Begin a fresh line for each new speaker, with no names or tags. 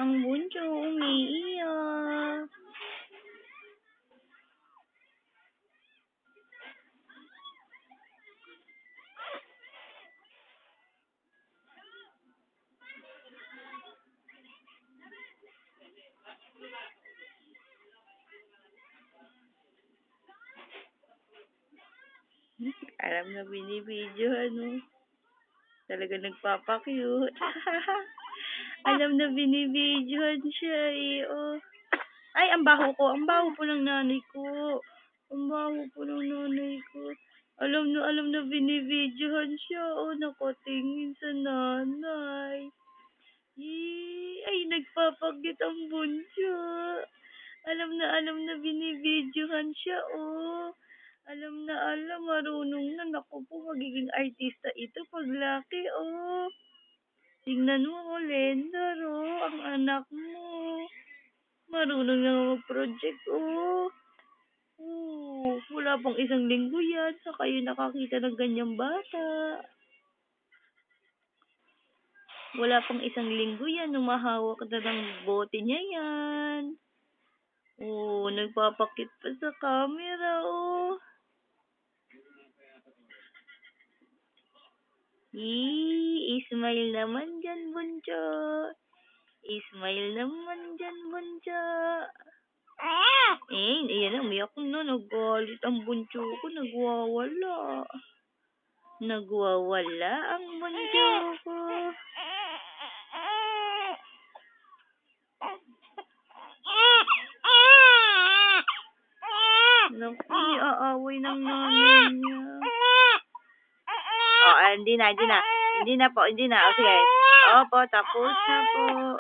Ang bunso umiiyak. Alam na binibidyohan, no? Talaga nagpapa-cute. Alam na binibidyohan siya, eh. Oh. Ay, ang baho ko. Ang baho po ng nanay ko. Ang baho po ng nanay ko. Alam na binibidyohan siya. Oh, nakatingin sa nanay. Ay, nagpapagit ang bunso. Alam na binibidyohan siya, oh. Alam, marunong na. Naku po, magiging artista ito paglaki, oh. Tingnan mo, oh, Lender, oh, ang anak mo. Marunong na mag-project, oh. Oh, wala pang 1 linggo yan, sa kayo nakakita ng ganyang bata. Wala pang 1 linggo yan, humahawak na ng bote niya yan. Oh, nagpapakit pa sa camera, oh. Ismail naman dyan, bunso. Ismail naman dyan, bunso. Iyan na, umiyak na. Nagalit ang bunso ko. Nagwawala. Nagwawala ang bunso ko. Naku, aaway ng nanay niya. Oh, hindi na po. O, sige. Opo, tapos na po.